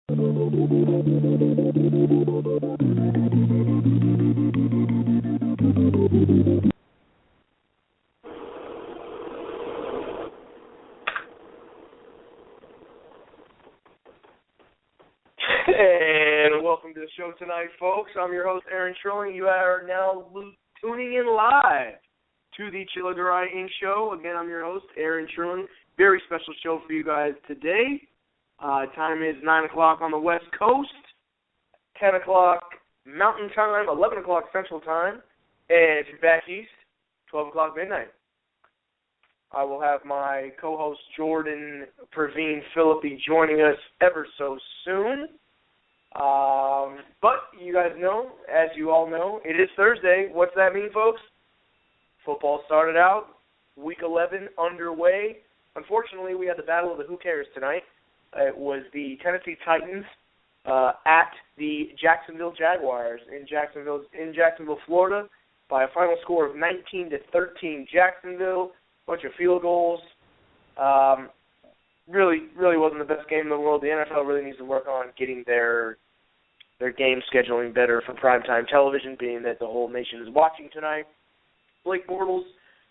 And welcome to the show tonight, folks. I'm your host, Trilling. You are now tuning in live to the Chelladurai Inc. show. Again, I'm your host, Trilling. Very special show for you guys today. Time is 9 o'clock on the West Coast, 10 o'clock Mountain Time, 11 o'clock Central Time, and if you're back east, 12 o'clock midnight. I will have my co-host, Jordan Pravin Philippi, joining us ever so soon. But you guys know, as you all know, it is Thursday. What's that mean, folks? Football started out, Week 11 underway. Unfortunately, we had the battle of the Who Cares tonight. It was the Tennessee Titans at the Jacksonville Jaguars in Jacksonville, Florida, by a final score of 19-13. Jacksonville, bunch of field goals. Really wasn't the best game in the world. The NFL really needs to work on getting their game scheduling better for primetime television, being that the whole nation is watching tonight. Blake Bortles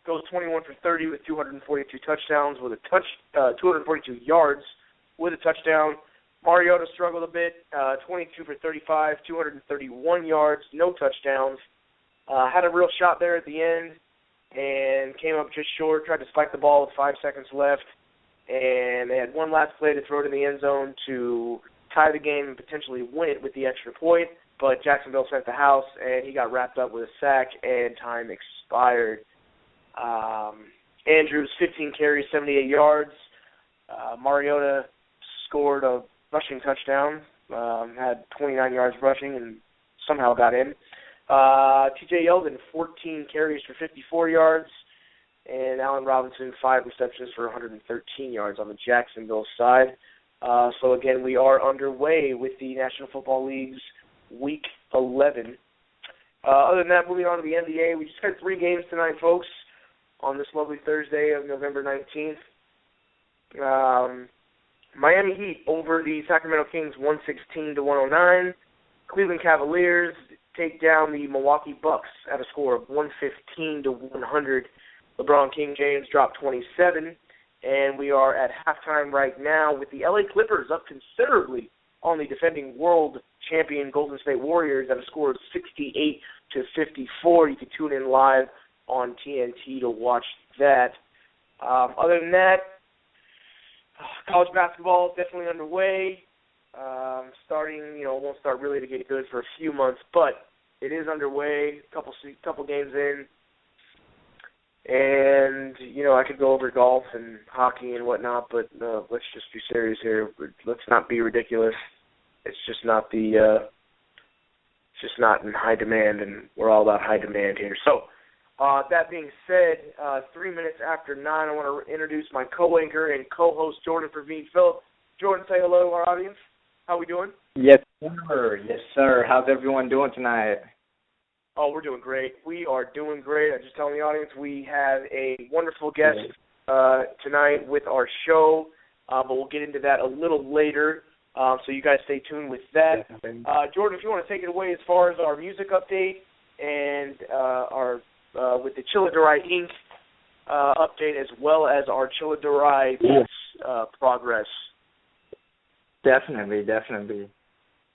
goes 21 for 30 with 242 touchdowns with 242 yards with a touchdown. Mariota struggled a bit, 22 for 35, 231 yards, no touchdowns. Had a real shot there at the end and came up just short, tried to spike the ball with 5 seconds left, and they had one last play to throw it in the end zone to tie the game and potentially win it with the extra point, but Jacksonville sent the house, and he got wrapped up with a sack, and time expired. Andrews, 15 carries, 78 yards. Mariota scored a rushing touchdown, had 29 yards rushing, and somehow got in. T.J. Yeldon, 14 carries for 54 yards, and Allen Robinson, 5 receptions for 113 yards on the Jacksonville side. So, again, we are underway with the National Football League's Week 11. Other than that, moving on to the NBA, we just had 3 games tonight, folks, on this lovely Thursday of November 19th. Miami Heat over the Sacramento Kings 116-109. Cleveland Cavaliers take down the Milwaukee Bucks at a score of 115-100. LeBron King James dropped 27, and we are at halftime right now with the LA Clippers up considerably on the defending world champion Golden State Warriors at a score of 68-54. You can tune in live on TNT to watch that. Other than that, college basketball is definitely underway. Won't start really to get good for a few months, but it is underway. Couple games in, and I could go over golf and hockey and whatnot, but let's just be serious here. Let's not be ridiculous. It's just not it's just not in high demand, and we're all about high demand here. So, that being said, 3 minutes after 9, I want to introduce my co-anchor and co-host, Jordan Pravin Phillips. Jordan, say hello to our audience. How we doing? Yes, sir. Yes, sir. How's everyone doing tonight? Oh, we're doing great. We are doing great. I'm just telling the audience we have a wonderful guest tonight with our show, but we'll get into that a little later, so you guys stay tuned with that. Jordan, if you want to take it away as far as our music update and our with the Chelladurai Inc. Update, as well as our Chelladurai progress. Definitely.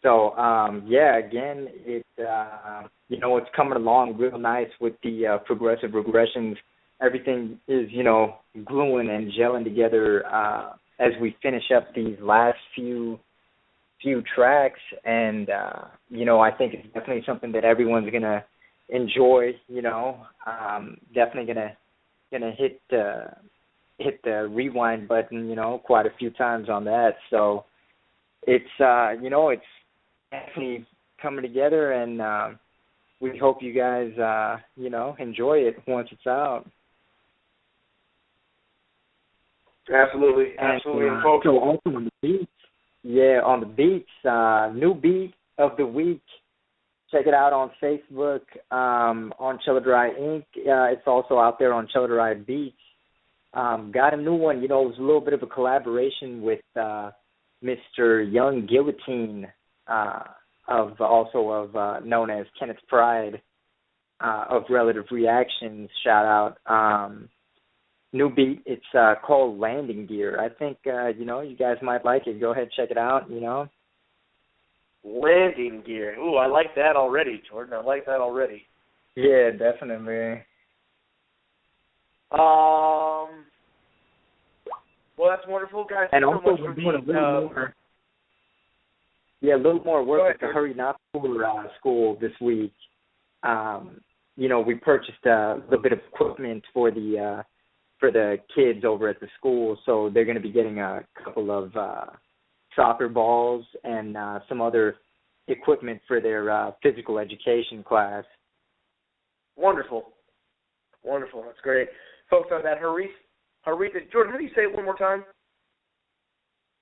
So, again, it's coming along real nice with the progressive regressions. Everything is, gluing and gelling together as we finish up these last few tracks. And, I think it's definitely something that everyone's going to enjoy, definitely gonna hit the rewind button, quite a few times on that. So it's it's definitely coming together, and we hope you guys enjoy it once it's out. Absolutely. So also on the beats, new beat of the week. Check it out on Facebook, on Chelladurai Inc. It's also out there on Chelladurai Beats. Got a new one. It was a little bit of a collaboration with Mr. Young Guillotine, known as Kenneth Pride, of Relative Reactions. Shout out. New beat. It's called Landing Gear. I think you guys might like it. Go ahead, check it out. Landing Gear. Ooh, I like that already, Jordan. I like that already. Yeah, definitely. Well, that's wonderful, guys. And Thanks also, so much we're for doing being, a little more work with the Hurry Not Poor school this week. We purchased a little bit of equipment for the kids over at the school, so they're going to be getting a couple of soccer balls and some other equipment for their physical education class. Wonderful. That's great. Folks, on that Jordan, how do you say it one more time?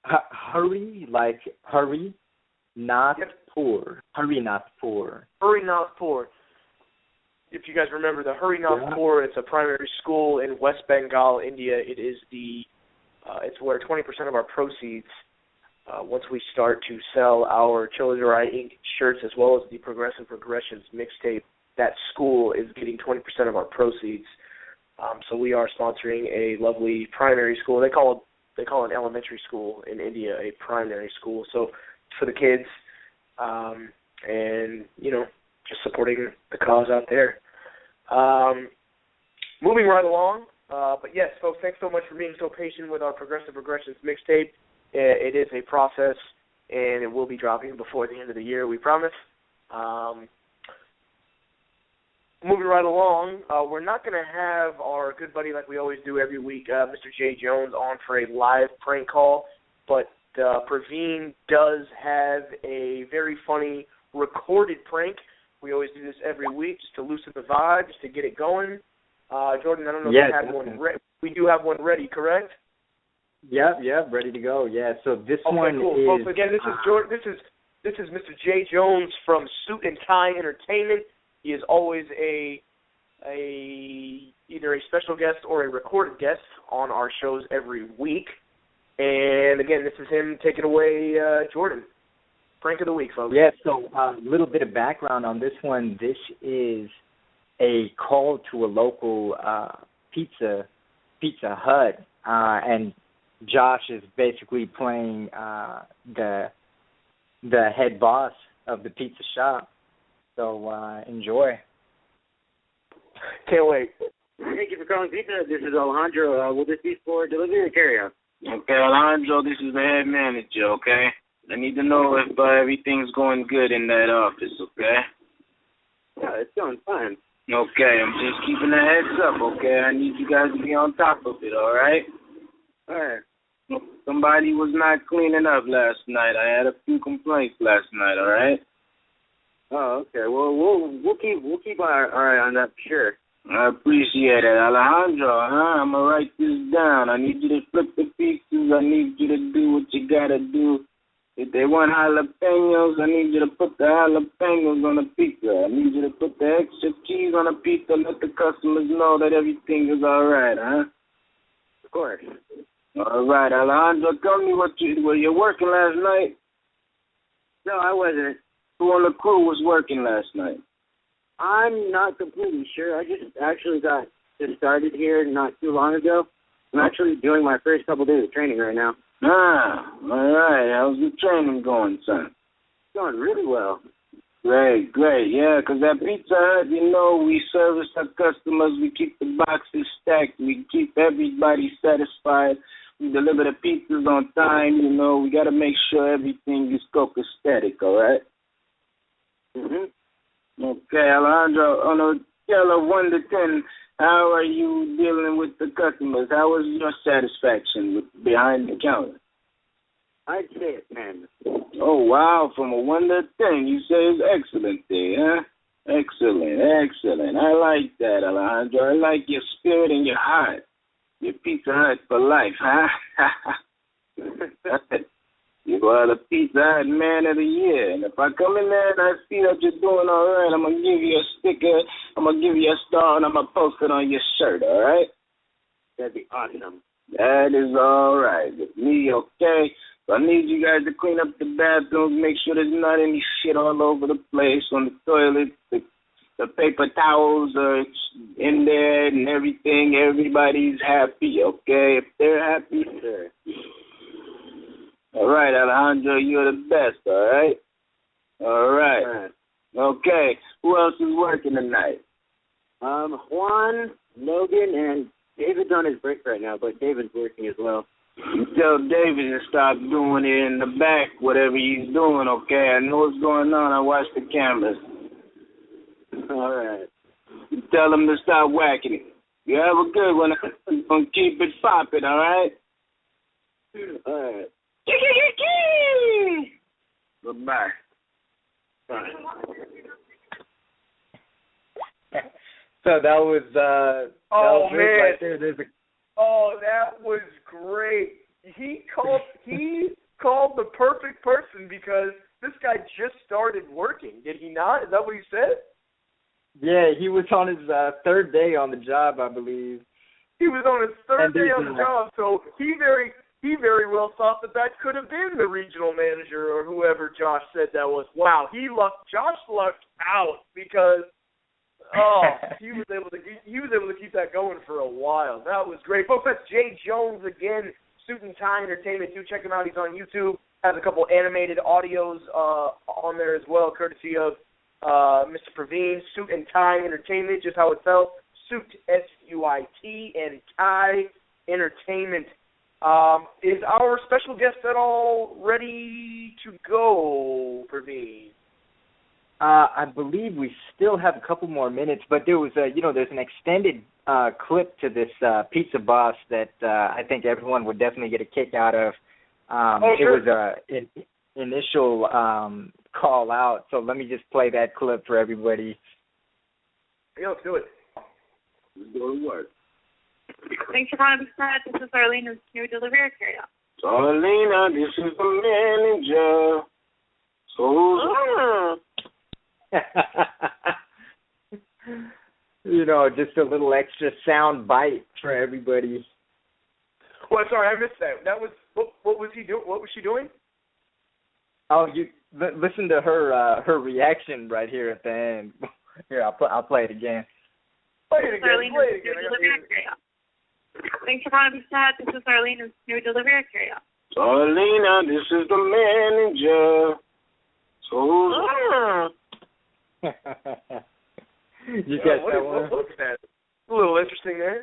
Hurry, like hurry, not poor. Hurry Not Poor. Hurry Not Poor. If you guys remember, the Hurry Not Poor, it's a primary school in West Bengal, India. It is it's where 20% of our proceeds, once we start to sell our Chelladurai Inc. shirts as well as the Progressive Regressions mixtape, that school is getting 20% of our proceeds. So we are sponsoring a lovely primary school. They call an elementary school in India a primary school. So it's for the kids, and just supporting the cause out there. Moving right along. But yes, folks, thanks so much for being so patient with our Progressive Regressions mixtape. It is a process, and it will be dropping before the end of the year, we promise. Moving right along, we're not going to have our good buddy like we always do every week, Mr. J. Jones, on for a live prank call, but Pravin does have a very funny recorded prank. We always do this every week just to loosen the vibe, just to get it going. Jordan, I don't know if you have one ready. We do have one ready, correct? Yeah, ready to go. Yeah, so this one cool. is... Folks, again, this is Jordan. This is Mr. J. Jones from Suit and Tie Entertainment. He is always either a special guest or a recorded guest on our shows every week. And again, this is him. Take it away, Jordan. Prank of the week, folks. Yeah, so a little bit of background on this one. This is a call to a local Pizza Hut, and Josh is basically playing the head boss of the pizza shop. So enjoy. Can't wait. Thank you for calling Pizza. This is Alejandro. Will this be for delivery or carry-out? Okay, Alejandro, this is the head manager, okay? I need to know if everything's going good in that office, okay? Yeah, it's going fine. Okay, I'm just keeping a heads up, okay? I need you guys to be on top of it, all right? All right. Somebody was not cleaning up last night. I had a few complaints last night, all right? Oh, okay. Well, we'll keep our eye on that for sure. I appreciate it, Alejandro. I'm gonna write this down. I need you to flip the pieces. I need you to do what you gotta do. If they want jalapenos, I need you to put the jalapenos on the pizza. I need you to put the extra cheese on the pizza. Let the customers know that everything is all right, huh? Of course. All right, Alejandro. Tell me were you working last night? No, I wasn't. Who on the crew was working last night? I'm not completely sure. I just actually got just started here not too long ago. I'm actually doing my first couple days of training right now. All right. How's the training going, son? It's going really well. Great. Yeah, 'cause at Pizza Hut, we service our customers. We keep the boxes stacked. We keep everybody satisfied. We deliver the pizzas on time. We got to make sure everything is copacetic, all right? Mm-hmm. Okay, Alejandro, on a scale of 1 to 10, how are you dealing with the customers? How was your satisfaction behind the counter? I'd say it's 10. Oh, wow, from a 1 to 10, you say it's excellent there, huh? Excellent. I like that, Alejandro. I like your spirit and your heart. Your Pizza Hut for life, huh? You are the Pizza Hut Man of the Year. And if I come in there and I see that you're doing all right, I'm going to give you a sticker, I'm going to give you a star, and I'm going to post it on your shirt, all right? That'd be awesome. That is all right with me, okay? So I need you guys to clean up the bathrooms, make sure there's not any shit all over the place on the toilet. The paper towels are in there and everything. Everybody's happy, okay? If they're happy, sure. All right, Alejandro, you're the best, all right? All right. Okay, who else is working tonight? Juan, Logan, and David's on his break right now, but David's working as well. You tell David to stop doing it in the back, whatever he's doing, okay? I know what's going on. I watch the cameras. All right. You tell him to stop whacking it. You have a good one. I'm going to keep it popping, all right? All right. Goodbye. Bye. So that was man. right there. Oh, that was great. He called the perfect person because this guy just started working. Did he not? Is that what he said? Yeah, he was on his third day on the job, I believe. He was on his third day on the job, so he very well thought that could have been the regional manager or whoever Josh said that was. Wow, Josh lucked out because he was able to keep that going for a while. That was great. Folks, that's Jay Jones again, Suit and Tie Entertainment. Do check him out. He's on YouTube. Has a couple animated audios on there as well, courtesy of Mr. Pravin, Suit and Tie Entertainment, just how it felt. Suit, S-U-I-T, and Tie Entertainment. Is our special guest at all ready to go, Pravin? I believe we still have a couple more minutes, but there was there's an extended clip to this Pizza Boss that I think everyone would definitely get a kick out of. Sure. It was an initial call out, so let me just play that clip for everybody. Yeah, let's do it. Let's go to work. Thanks for calling Big This is Arlena's new delivery carrier. Arlena, this is the manager. So just a little extra sound bite for everybody. Well, sorry, I missed that. That was what was he doing? What was she doing? Oh, you listen to her reaction right here at the end. Here, I'll play it again. Play it again. Thanks for calling Big This is Arlena's new delivery carrier. Arlena, this is the manager. So you catch that one? What was that? A little interesting there.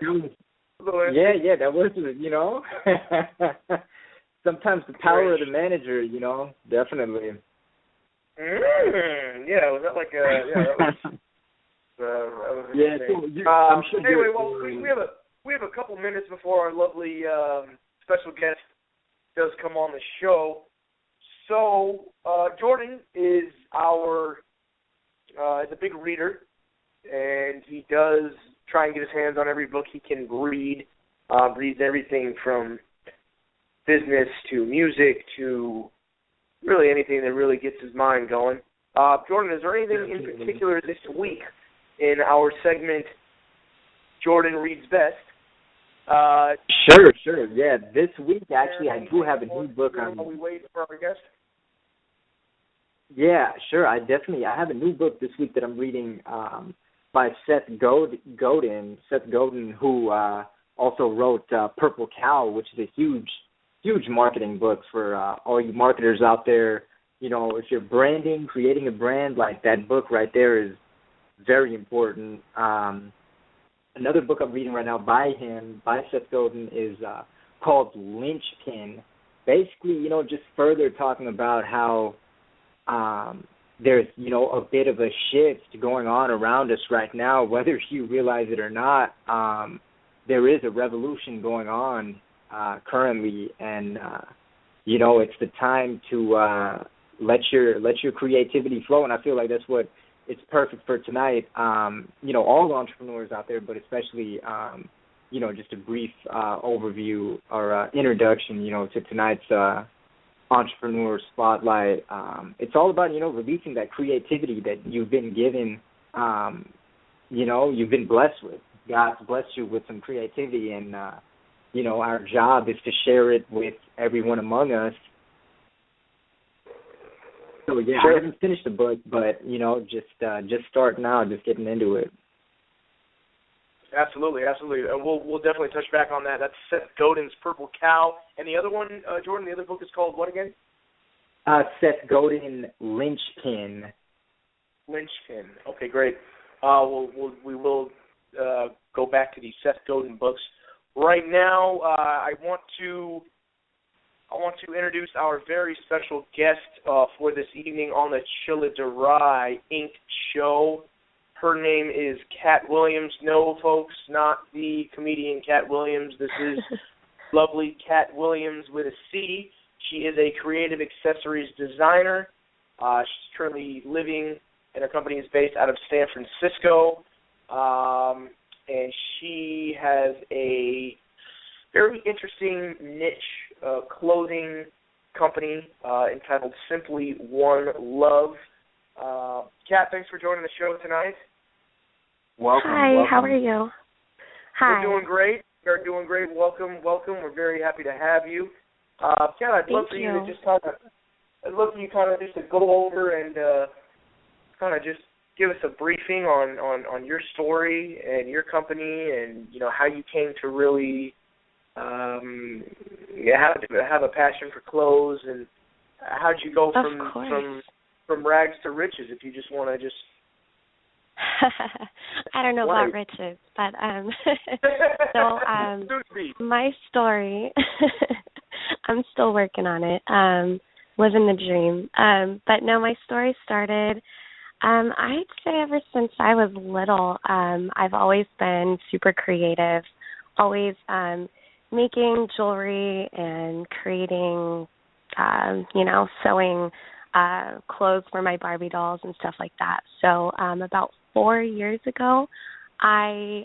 Yeah, that was, sometimes the power of the manager, definitely. Yeah, was that like that was interesting. I'm sure. Anyway, well, we have a couple minutes before our lovely special guest does come on the show. So Jordan is is a big reader, and he does try and get his hands on every book he can read. Reads everything from business to music to really anything that really gets his mind going. Jordan, is there anything in particular this week in our segment, Jordan Reads Best? Sure. Yeah, this week, actually, I do have a new book on. While we wait for our guest? Yeah, sure. I have a new book this week that I'm reading by Seth Godin. Seth Godin, who also wrote Purple Cow, which is a huge marketing book for all you marketers out there. If you're branding, creating a brand, like that book right there is very important. Another book I'm reading right now by Seth Godin, is called Lynchpin. Basically, just further talking about how there's, a bit of a shift going on around us right now, whether you realize it or not. There is a revolution going on currently, and it's the time to let your creativity flow, and I feel like that's what it's perfect for tonight. All entrepreneurs out there, but especially just a brief overview or introduction, to tonight's entrepreneur spotlight. It's all about releasing that creativity that you've been given, you've been blessed with. God's blessed you with some creativity, and our job is to share it with everyone among us. So yeah, Sure. I haven't finished the book, but just starting out, just getting into it. Absolutely. We'll definitely touch back on that. That's Seth Godin's Purple Cow. And the other one, Jordan, the other book is called what again? Seth Godin, Lynchpin. Lynchpin. Okay, great. We will go back to the Seth Godin books. Right now, I want to introduce our very special guest for this evening on the Chelladurai Inc. show. Her name is Cat Williams. No, folks, not the comedian Cat Williams. This is lovely Cat Williams with a C. She is a creative accessories designer. She's currently living, and her company is based out of San Francisco. And she has a very interesting niche clothing company entitled Simply1Love. Kat, thanks for joining the show tonight. Welcome. Hi, how are you? Hi. We're doing great. Welcome. We're very happy to have you. Kat, I'd love for you to just go over and kind of just give us a briefing on your story and your company, and how you came to really have a passion for clothes, and how did you go from rags to riches? If you just want to just I don't know about riches, but my story, I'm still working on it, living the dream. But no, my story started, I'd say ever since I was little. I've always been super creative, always making jewelry and creating, sewing clothes for my Barbie dolls and stuff like that. So about 4 years ago, I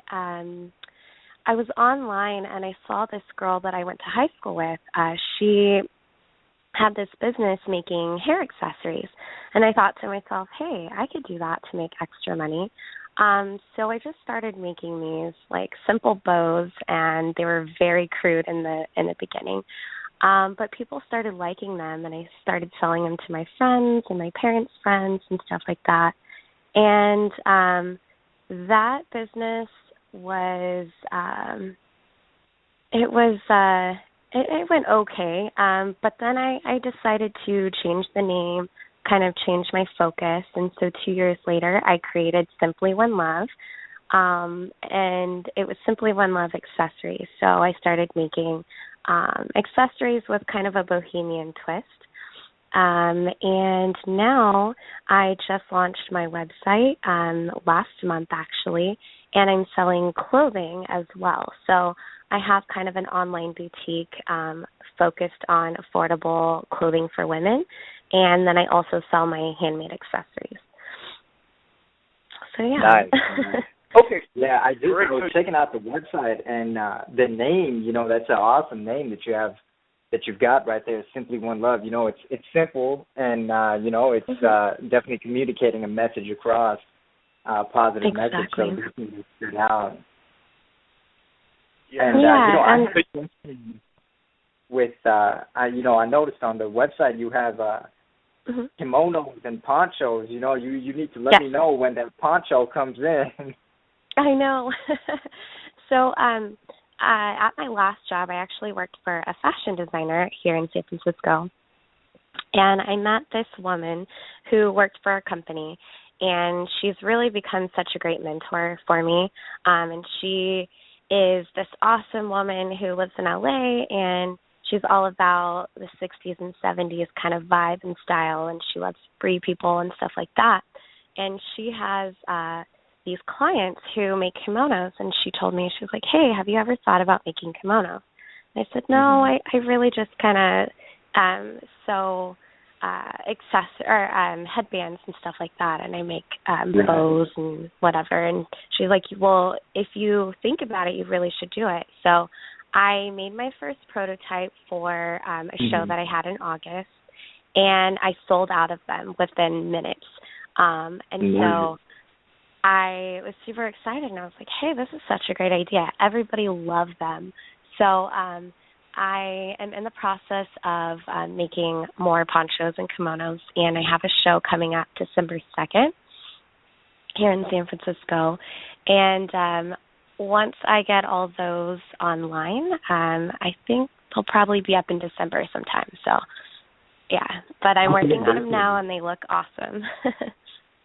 was online and I saw this girl that I went to high school with. She had this business making hair accessories, and I thought to myself, hey, I could do that to make extra money. So I just started making these like simple bows, and they were very crude in the beginning. But people started liking them, and I started selling them to my friends and my parents' friends and stuff like that. And that business was it went okay. But then I decided to change the name, kind of change my focus, and so 2 years later I created Simply1Love. And it was Simply1Love accessories. So I started making accessories with kind of a bohemian twist. And now I just launched my website last month, actually, and I'm selling clothing as well. So I have kind of an online boutique focused on affordable clothing for women, and then I also sell my handmade accessories. So, yeah. Nice. Okay. Yeah, I just was checking out the website, and the name, that's an awesome name that you have, that you've got right there, Simply1Love. It's simple, and it's definitely communicating a message across, positive message. So definitely stood out. Yeah. And I and had a question with I noticed on the website you have kimonos and ponchos. You need to let me know when that poncho comes in. I know. So at my last job, I actually worked for a fashion designer here in San Francisco. And I met this woman who worked for a company, and she's really become such a great mentor for me. And she is this awesome woman who lives in LA, and she's all about the 60s and 70s kind of vibe and style, and she loves free people and stuff like that. And she has these clients who make kimonos, and she told me, she was like, hey, have you ever thought about making kimonos? And I said, no, I really just kind of sew headbands and stuff like that, and I make bows and whatever. And she's like, well, if you think about it, you really should do it. So I made my first prototype for a show that I had in August, and I sold out of them within minutes. So I was super excited, and I was like, hey, this is such a great idea. Everybody loved them. So I am in the process of making more ponchos and kimonos, and I have a show coming up December 2nd here in San Francisco. And once I get all those online, I think they'll probably be up in December sometime. So, yeah. But I'm working on them now, and they look awesome.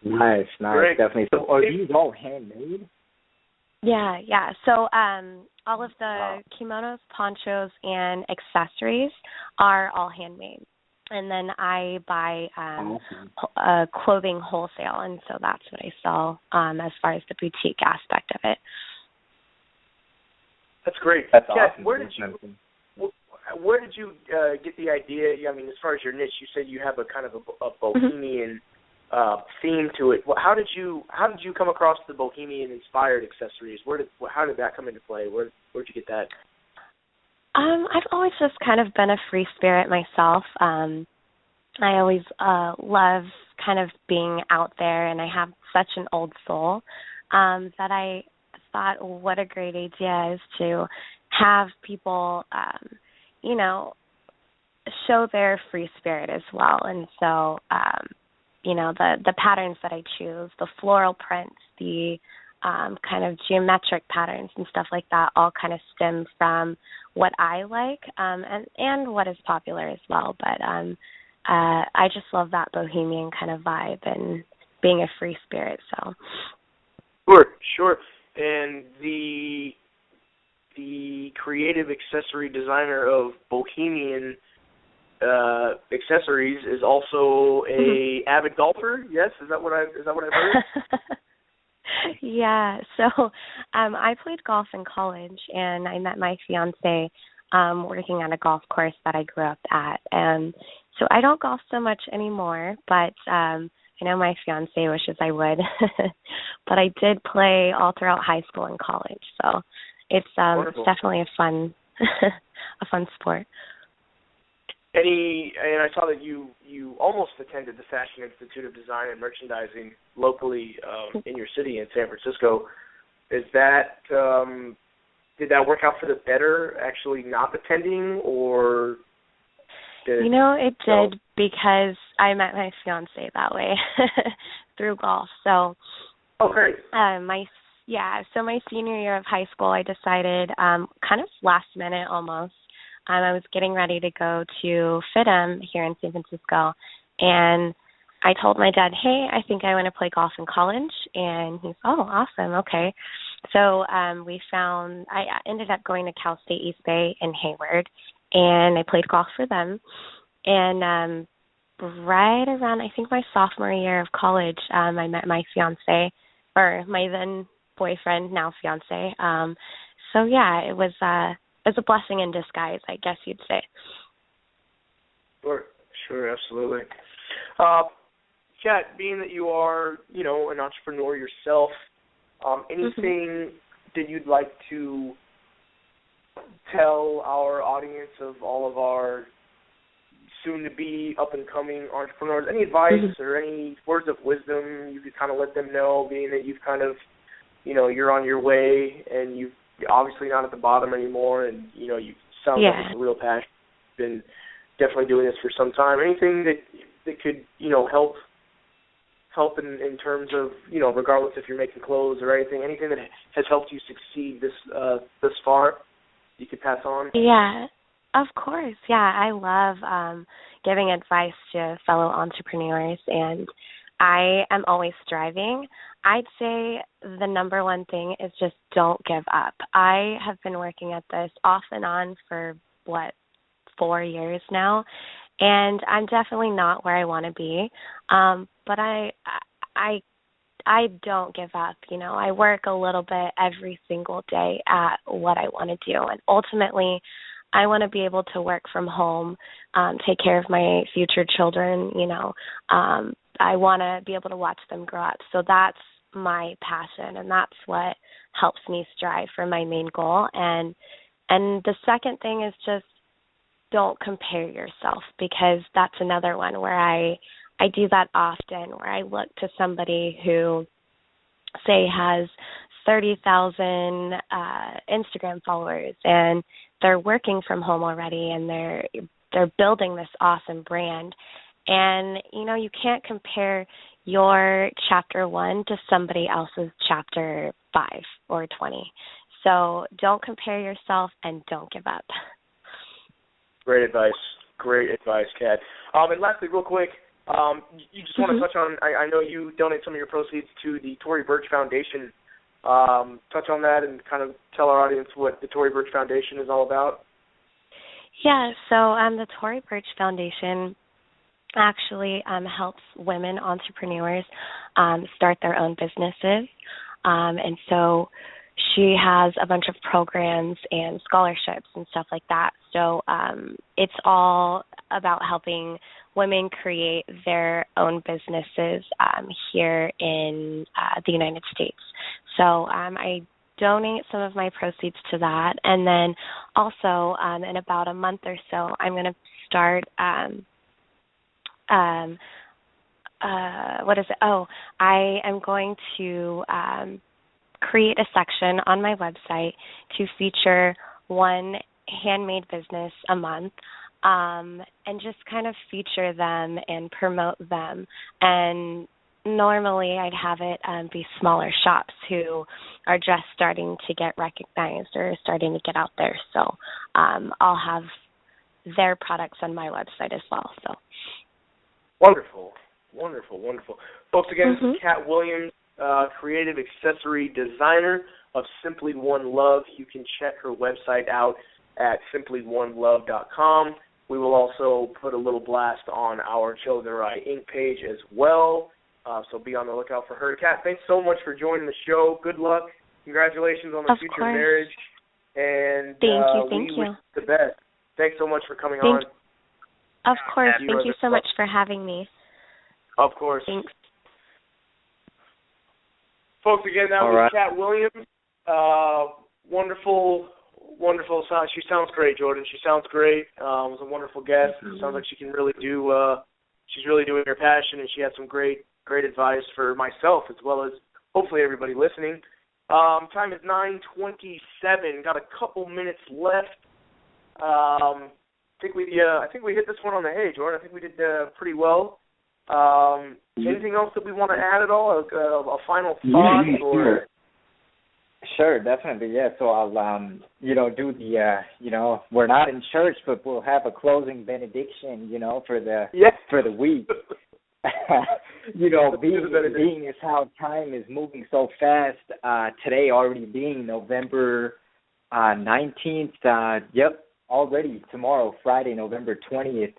Nice, Great. definitely. So are these all handmade? Yeah. So all of the kimonos, ponchos, and accessories are all handmade. And then I buy clothing wholesale, and so that's what I sell as far as the boutique aspect of it. That's great. That's Kat, awesome. Where did you get the idea? I mean, as far as your niche, you said you have a kind of a bohemian theme to it. How did you come across the bohemian inspired accessories? How did that come into play? Where'd you get that? I've always just kind of been a free spirit myself. I always love kind of being out there, and I have such an old soul that I thought what a great idea is to have people, show their free spirit as well. And so, the patterns that I choose, the floral prints, the kind of geometric patterns and stuff like that all kind of stem from what I like and what is popular as well. But I just love that bohemian kind of vibe and being a free spirit. So Sure. And the creative accessory designer of bohemian accessories is also a avid golfer. Yes, is that what I've heard? Yeah. So I played golf in college, and I met my fiance working on a golf course that I grew up at. And so I don't golf so much anymore, but I know my fiance wishes I would. But I did play all throughout high school and college, so it's definitely a fun sport. And I saw that you almost attended the Fashion Institute of Design and Merchandising locally in your city in San Francisco. Did that work out for the better, actually not attending, or? It did, because I met my fiance that way through golf. So, great. So my senior year of high school, I decided, kind of last minute almost, I was getting ready to go to FITM here in San Francisco, and I told my dad, hey, I think I want to play golf in college, and he's, oh, awesome, okay. So I ended up going to Cal State East Bay in Hayward, and I played golf for them. And right around, I think, my sophomore year of college, I met my fiance, or my then boyfriend, now fiance. So yeah, it was a blessing in disguise, I guess you'd say. Sure, absolutely. Kat, being that you are, an entrepreneur yourself, anything that you'd like to tell our audience of all of our soon-to-be up-and-coming entrepreneurs? Any advice or any words of wisdom you could kind of let them know, being that you've kind of, you're on your way and you're obviously not at the bottom anymore, and, you sound like it's a real passion. You've been definitely doing this for some time. Anything that could, help in terms of, regardless if you're making clothes or anything that has helped you succeed this far, you could pass on? Yeah, of course. Yeah, I love giving advice to fellow entrepreneurs, and I am always striving. I'd say the number one thing is just don't give up. I have been working at this off and on for, 4 years now, and I'm definitely not where I want to be, but I don't give up. I work a little bit every single day at what I want to do, and ultimately I want to be able to work from home, take care of my future children. I want to be able to watch them grow up. So that's my passion, and that's what helps me strive for my main goal. And the second thing is just don't compare yourself, because that's another one where I do that often, where I look to somebody who, say, has 30,000 Instagram followers, and they're working from home already, and they're building this awesome brand. And, you know, you can't compare your chapter 1 to somebody else's chapter 5 or 20. So don't compare yourself and don't give up. Great advice. Great advice, Kat. And lastly, real quick, you just want to touch on, I know you donate some of your proceeds to the Tory Burch Foundation. Touch on that and kind of tell our audience what the Tory Burch Foundation is all about. Yeah, so the Tory Burch Foundation actually helps women entrepreneurs start their own businesses. And so she has a bunch of programs and scholarships and stuff like that. So it's all about helping women create their own businesses here in the United States. So I donate some of my proceeds to that. And then also in about a month or so, I'm going to start I am going to create a section on my website to feature one handmade business a month, and just kind of feature them and promote them. And normally I'd have it be smaller shops who are just starting to get recognized or starting to get out there. So I'll have their products on my website as well. So wonderful. Folks, again, this is Kat Williams, creative accessory designer of Simply1Love. You can check her website out at Simply1Love.com. We will also put a little blast on our Chelladurai Inc. page as well, so be on the lookout for her. Kat, thanks so much for joining the show. Good luck. Congratulations on the future marriage. And Thank you. Wish the best. Thanks so much for coming on. Of course. Thank you so much for having me. Of course. Thanks. Folks, again, that was Kat Williams. Wonderful. She sounds great, Jordan. She sounds great. Was a wonderful guest. Sounds like she can really do. She's really doing her passion, and she had some great advice for myself as well as hopefully everybody listening. Time is 9:27. Got a couple minutes left. I think we hit this one on the head, Jordan. I think we did pretty well. Anything else that we want to add at all? A final thought? Sure, definitely, yeah. So I'll, do the, we're not in church, but we'll have a closing benediction, for the week. Being as how time is moving so fast, today already being November 19th, already tomorrow, Friday, November 20th,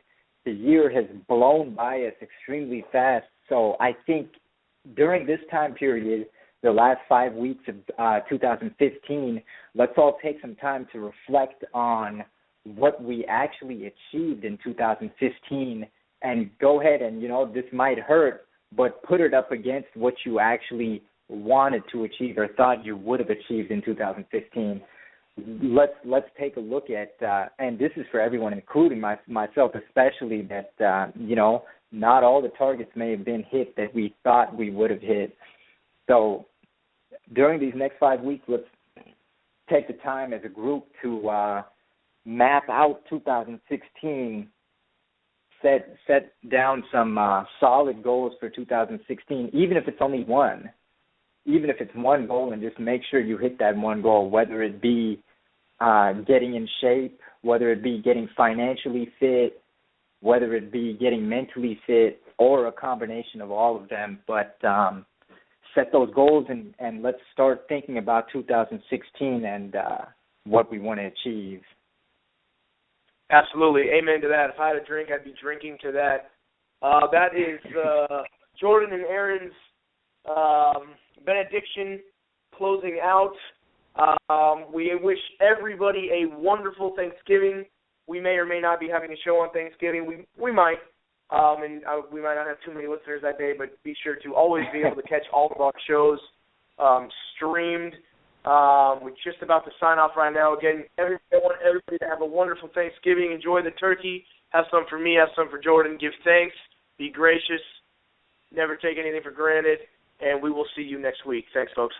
the year has blown by us extremely fast. So I think during this time period, the last 5 weeks of 2015, let's all take some time to reflect on what we actually achieved in 2015 and go ahead and, this might hurt, but put it up against what you actually wanted to achieve or thought you would have achieved in 2015. Let's take a look at, and this is for everyone, including myself especially, that, not all the targets may have been hit that we thought we would have hit. So during these next 5 weeks, let's take the time as a group to map out 2016, set down some solid goals for 2016, even if it's only one. Even if it's one goal, and just make sure you hit that one goal, whether it be getting in shape, whether it be getting financially fit, whether it be getting mentally fit, or a combination of all of them. But set those goals and let's start thinking about 2016 and what we want to achieve. Absolutely. Amen to that. If I had a drink, I'd be drinking to that. That is Jordan and Aaron's benediction closing out. We wish everybody a wonderful Thanksgiving. We may or may not be having a show on Thanksgiving. We might. And we might not have too many listeners that day, but be sure to always be able to catch all of our shows streamed. We're just about to sign off right now. Again, I want everybody to have a wonderful Thanksgiving. Enjoy the turkey. Have some for me. Have some for Jordan. Give thanks. Be gracious. Never take anything for granted. And we will see you next week. Thanks, folks.